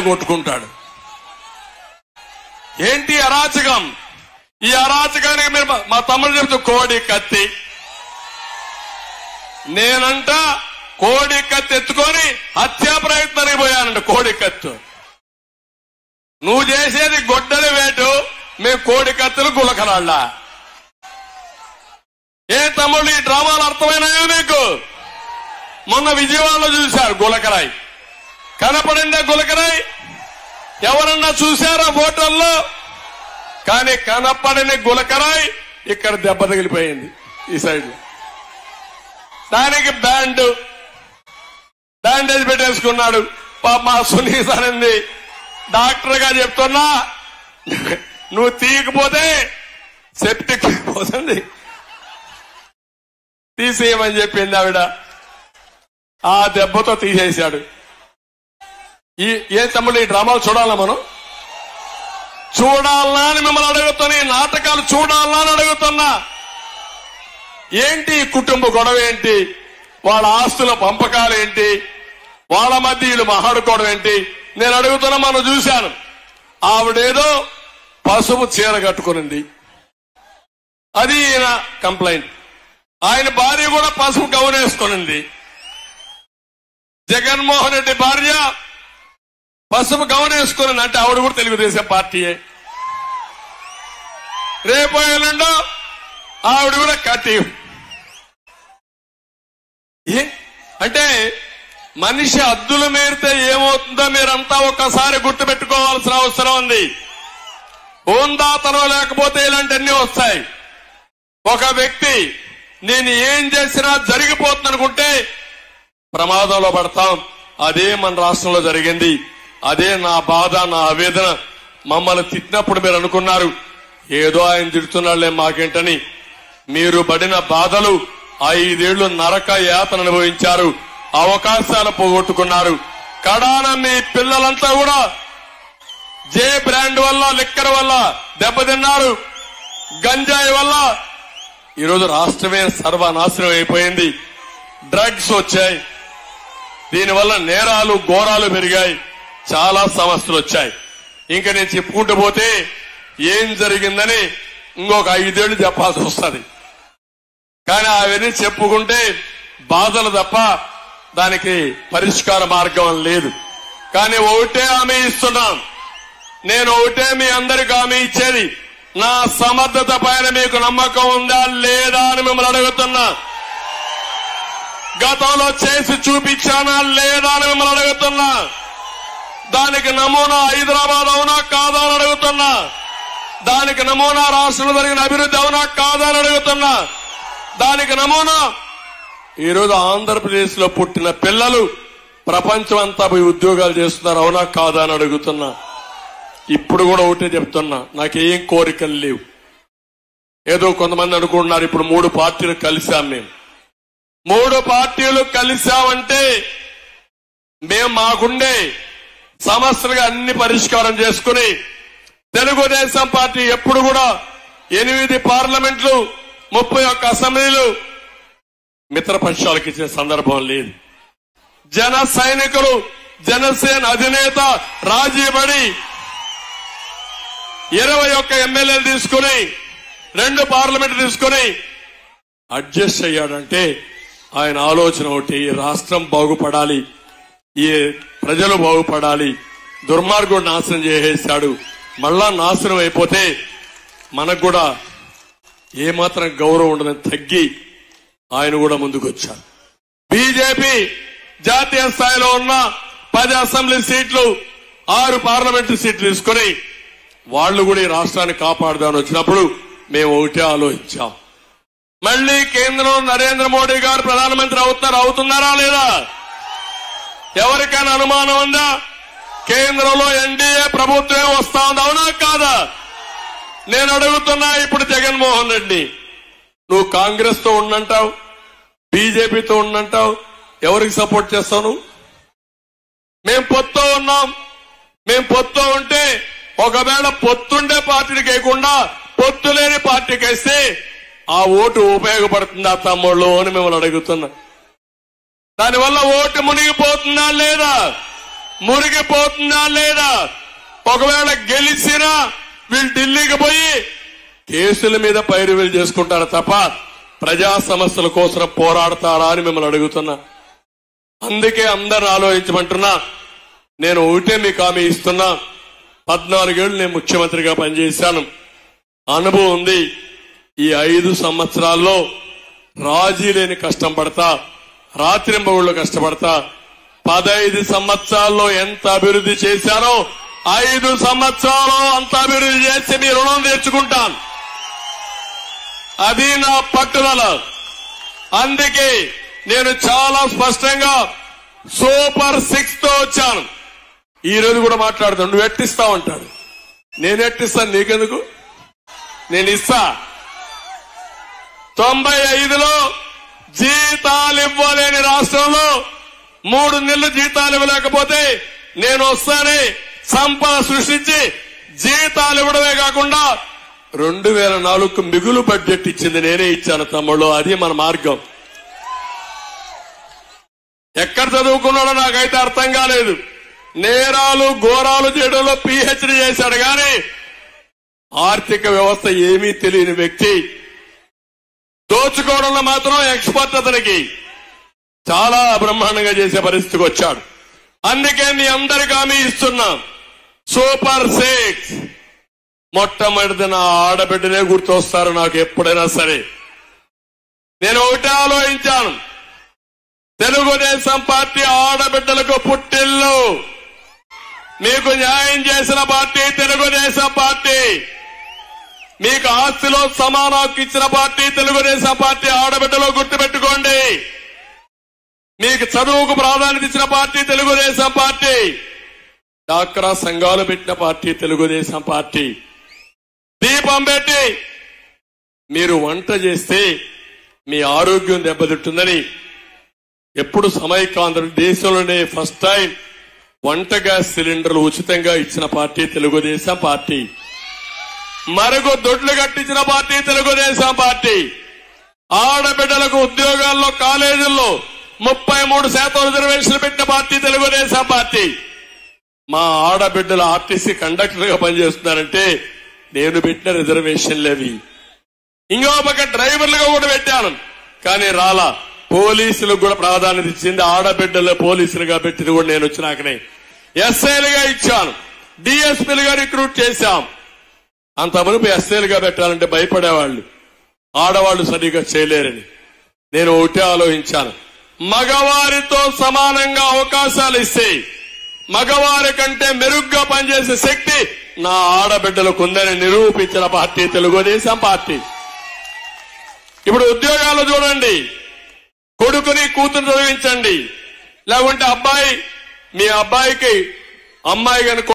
కొట్టుకుంటాడు. ఏంటి అరాచకం? ఈ అరాచకానికి మీరు మా తమ్ముడు చెప్తూ కోడి కత్తి, నేనంట కోడి కత్తి ఎత్తుకొని హత్యా ప్రయత్నానికి పోయానంట. కోడి కత్తి నువ్వు చేసేది గొడ్డలి వేటు, మేము కోడి కత్తులు గులకరాళ్ళ. ఏ తమ్ముళ్ళు ఈ డ్రామాలు అర్థమైనాయో మీకు? మొన్న విజయవాడలో చూశారు గులకరాయి. కనపడిందా గులకరాయి? ఎవరన్నా చూశారా ఫోటోల్లో? కానీ కనపడిన గులకరాయి ఇక్కడ దెబ్బ తగిలిపోయింది ఈ సైడ్. దానికి బ్యాండేజ్ పెట్టేసుకున్నాడు. మా సునీత అనింది, డాక్టర్ గా చెప్తున్నా నువ్వు తీయకపోతే సెప్టిక్ పోతుంది, తీసేయమని చెప్పింది ఆవిడ. ఆ దెబ్బతో తీసేశాడు. ఏ తమ్ముడు ఈ డ్రామాలు చూడాలా? మనం చూడాలా అని మిమ్మల్ని అడుగుతున్నా. ఈ నాటకాలు చూడాలా అని అడుగుతున్నా. ఏంటి కుటుంబ గొడవ ఏంటి? వాళ్ళ ఆస్తుల పంపకాలు ఏంటి? వాళ్ళ మధ్య వీళ్ళు మాట్లాడుకోవడం ఏంటి? నేను అడుగుతున్నా. మనం చూశాను, ఆవిడేదో పసుపు చీర కట్టుకునింది, అది ఈయన కంప్లైంట్. ఆయన భార్య కూడా పసుపు గౌన్ వేసుకునింది. జగన్మోహన్ రెడ్డి భార్య పసుపు గౌన్ వేసుకుని అంటే ఆవిడ కూడా తెలుగుదేశం పార్టీయే. రేపు ఎల్లుండో ఆవిడ కూడా కట్టి. అంటే మనిషి హద్దులు మేరితే ఏమవుతుందో మీరంతా ఒక్కసారి గుర్తుపెట్టుకోవాల్సిన అవసరం ఉంది. హోందాతనం లేకపోతే ఇలాంటివన్నీ వస్తాయి. ఒక వ్యక్తి నేను ఏం చేసినా జరిగిపోతుందనుకుంటే ప్రమాదంలో పడతాం. అదే మన రాష్ట్రంలో జరిగింది. అదే నా బాధ, నా ఆవేదన. మమ్మల్ని తిట్టినప్పుడు మీరు అనుకున్నారు ఏదో ఆయన తిడుతున్నాళ్లే మాకేంటని. మీరు పడిన బాధలు 5 ఏళ్లు నరక యాతన అనుభవించారు, అవకాశాలు పోగొట్టుకున్నారు. కడాన మీ పిల్లలంతా కూడా జే బ్రాండ్ వల్ల, లిక్కర్ వల్ల దెబ్బతిన్నారు, గంజాయి వల్ల. ఈరోజు రాష్ట్రమే సర్వనాశనం అయిపోయింది. డ్రగ్స్ వచ్చాయి, దీనివల్ల నేరాలు ఘోరాలు పెరిగాయి, చాలా సమస్యలు వచ్చాయి. ఇంకా నేను చెప్పుకుంటూ పోతే ఏం జరిగిందని ఇంకొక 5 ఏళ్లు చెప్పాల్సి వస్తుంది. కానీ అవన్నీ చెప్పుకుంటే బాధలు తప్ప దానికి పరిష్కార మార్గం లేదు. కానీ ఒకటే హామీ ఇస్తున్నాం. నేను ఒకటే మీ అందరికీ హామీ ఇచ్చేది, నా సమర్థత పైన మీకు నమ్మకం ఉందా లేదా అని మిమ్మల్ని అడుగుతున్నా. గతంలో చేసి చూపించానా లేదా అని మిమ్మల్ని అడుగుతున్నా. దానికి నమూనా హైదరాబాద్ అవునా కాదా అని అడుగుతున్నా. దానికి నమూనా రాష్ట్రంలో జరిగిన అభివృద్ధి అవునా కాదా అని అడుగుతున్నా. దానికి నమూనా ఈరోజు ఆంధ్రప్రదేశ్ లో పుట్టిన పిల్లలు ప్రపంచం అంతా పోయి ఉద్యోగాలు చేస్తున్నారు, అవునా కాదా అని అడుగుతున్నా. ఇప్పుడు కూడా ఒకటే చెప్తున్నా, నాకేం కోరికలు లేవు. ఏదో కొంతమంది అనుకుంటున్నారు ఇప్పుడు 3 పార్టీలు కలిశాం. మేము 3 పార్టీలు కలిశామంటే మేము మాకుండే సమస్యలుగా అన్ని పరిష్కారం చేసుకుని, తెలుగుదేశం పార్టీ ఎప్పుడు కూడా 8 పార్లమెంట్లు 31 అసెంబ్లీలు మిత్రపక్షాలకు ఇచ్చిన సందర్భం లేదు. జన సైనికులు, జనసేన అధినేత రాజీపడి 21 ఎమ్మెల్యేలు తీసుకుని 2 పార్లమెంట్ తీసుకుని అడ్జస్ట్ అయ్యాడంటే ఆయన ఆలోచన ఒకటి, ఈ రాష్ట్రం బాగుపడాలి, ఈ ప్రజలు బాగుపడాలి. దుర్మార్గుడు నాశనం చేసేశాడు, మళ్ళా నాశనం అయిపోతే మనకు కూడా ఏమాత్రం గౌరవం ఉండదని తగ్గి ఆయన కూడా ముందుకొచ్చారు. బీజేపీ జాతీయ స్థాయిలో ఉన్న 10 అసెంబ్లీ సీట్లు, 6 పార్లమెంటు సీట్లు తీసుకుని వాళ్లు కూడా ఈ రాష్ట్రాన్ని కాపాడుదామని వచ్చినప్పుడు మేము ఒకటే ఆలోచించాం. మళ్లీ కేంద్రంలో నరేంద్ర మోడీ గారు ప్రధానమంత్రి అవుతున్నారా లేదా? ఎవరికైనా అనుమానం ఉందా? కేంద్రంలో ఎన్డీఏ ప్రభుత్వం వస్తా ఉంది, అవునా కాదా? నేను అడుగుతున్నా ఇప్పుడు జగన్మోహన్ రెడ్డి, నువ్వు కాంగ్రెస్ తో ఉండంటావు, బీజేపీతో ఉండంటావు, ఎవరికి సపోర్ట్ చేస్తావు నువ్వు? మేం పొత్తు ఉన్నాం. మేం పొత్తు ఉంటే ఒకవేళ పొత్తుండే పార్టీకి వేయకుండా పొత్తు లేని పార్టీకి వేస్తే ఆ ఓటు ఉపయోగపడుతుందా తమ్ముళ్ళు అని మిమ్మల్ని అడుగుతున్నా. దానివల్ల ఓటు మునిగిపోతుందా లేదా? మురిగిపోతుందా లేదా? ఒకవేళ గెలిచినా వీళ్ళు ఢిల్లీకి పోయి కేసుల మీద పైరువేలు చేసుకుంటారు తప్ప ప్రజా సమస్యల కోసం పోరాడతారా అని మిమ్మల్ని అడుగుతున్నా. అందుకే అందరు ఆలోచించమంటున్నా. నేను ఒకటే మీకు హామీ ఇస్తున్నా. 14 ఏళ్లు నేను ముఖ్యమంత్రిగా పనిచేశాను, అనుభవం ఉంది. ఈ 5 సంవత్సరాల్లో రాజీ లేని కష్టం పడతా, రాత్రింబగుళ్ళు కష్టపడతా. 15 సంవత్సరాల్లో ఎంత అభివృద్ధి చేశానో 5 సంవత్సరాలు అంత అభివృద్ధి చేసి మీ రుణం తీర్చుకుంటాను. అది నా పట్టుదల. అందుకే నేను చాలా స్పష్టంగా సూపర్ 6 తో వచ్చాను. ఈ రోజు కూడా మాట్లాడుతాను. నువ్వు ఎట్టిస్తావు అంటాడు. నేను ఎట్టిస్తాను, నీకెందుకు? నేను ఇస్తా. 95లో జీతాలు ఇవ్వలేని రాష్ట్రంలో 3 నెలలు జీతాలు ఇవ్వలేకపోతే నేను వస్తానే సంపద సృష్టించి జీతాలు ఇవ్వడమే కాకుండా 2004కు మిగులు బడ్జెట్ ఇచ్చింది నేనే ఇచ్చాను తమ్ముళ్ళు. అది మన మార్గం. ఎక్కడ చదువుకున్నాడో నాకైతే అర్థం కాలేదు. నేరాలు ఘోరాలు చేయడంలో PhD చేశాడు కానీ ఆర్థిక వ్యవస్థ ఏమీ తెలియని వ్యక్తి. దోచుకోవడంలో మాత్రం ఎక్స్పర్ట్. అతనికి చాలా బ్రహ్మాండంగా చేసే పరిస్థితికి వచ్చాడు. అందుకే మీ అందరికీ హామీ ఇస్తున్నాం. సూపర్ 6 మొట్టమొదటి నా ఆడబిడ్డనే గుర్తొస్తారు నాకు ఎప్పుడైనా సరే. నేను ఒకటే ఆలోచించాను. తెలుగుదేశం పార్టీ ఆడబిడ్డలకు పుట్టిల్లు. మీకు న్యాయం చేసిన పార్టీ తెలుగుదేశం పార్టీ. మీకు ఆస్తిలో సమాన హక్కు ఇచ్చిన పార్టీ తెలుగుదేశం పార్టీ. ఆడబిడ్డలో గుర్తుపెట్టుకోండి. మీకు చదువుకు ప్రాధాన్యత ఇచ్చిన పార్టీ తెలుగుదేశం పార్టీ. డాక్రా సంఘాలు పెట్టిన పార్టీ తెలుగుదేశం పార్టీ. దీపం పెట్టి మీరు వంట చేస్తే మీ ఆరోగ్యం దెబ్బతింటుందని ఎప్పుడు సమైక్యాంధ్ర దేశంలోనే ఫస్ట్ టైం వంట గ్యాస్ సిలిండర్లు ఉచితంగా ఇచ్చిన పార్టీ తెలుగుదేశం పార్టీ. మరుగు దొడ్లు కట్టించిన పార్టీ తెలుగుదేశం పార్టీ. ఆడబిడ్డలకు ఉద్యోగాల్లో కాలేజీల్లో 33% రిజర్వేషన్లు పెట్టిన పార్టీ తెలుగుదేశం పార్టీ. మా ఆడబిడ్డలు ఆర్టీసీ కండక్టర్ గా పనిచేస్తున్నారంటే నేను పెట్టిన రిజర్వేషన్లేవి. ఇంకో పక్క డ్రైవర్లుగా కూడా పెట్టాను కానీ రాలా. పోలీసులకు కూడా ప్రాధాన్యత ఇచ్చింది. ఆడబిడ్డలు పోలీసులుగా పెట్టింది కూడా నేను వచ్చినాకనే. ఎస్ఐలుగా ఇచ్చాను. డిఎస్పీలుగా రిక్రూట్ చేశాం. అంత మునుపు ఎస్ఐలుగా పెట్టాలంటే భయపడేవాళ్లు. ఆడవాళ్లు సరిగ్గా చేయలేరని నేను ఒకటే ఆలోచించాను. మగవారితో సమానంగా అవకాశాలు ఇస్తే మగవారి కంటే మెరుగ్గా పనిచేసే శక్తి నా ఆడబిడ్డలకు ఉందని నిరూపించిన పార్టీ తెలుగుదేశం పార్టీ. ఇప్పుడు ఉద్యోగాలు చూడండి. కొడుకుని కూతురు చదివించండి. లేకుంటే అబ్బాయి మీ అబ్బాయికి అమ్మాయి కనుక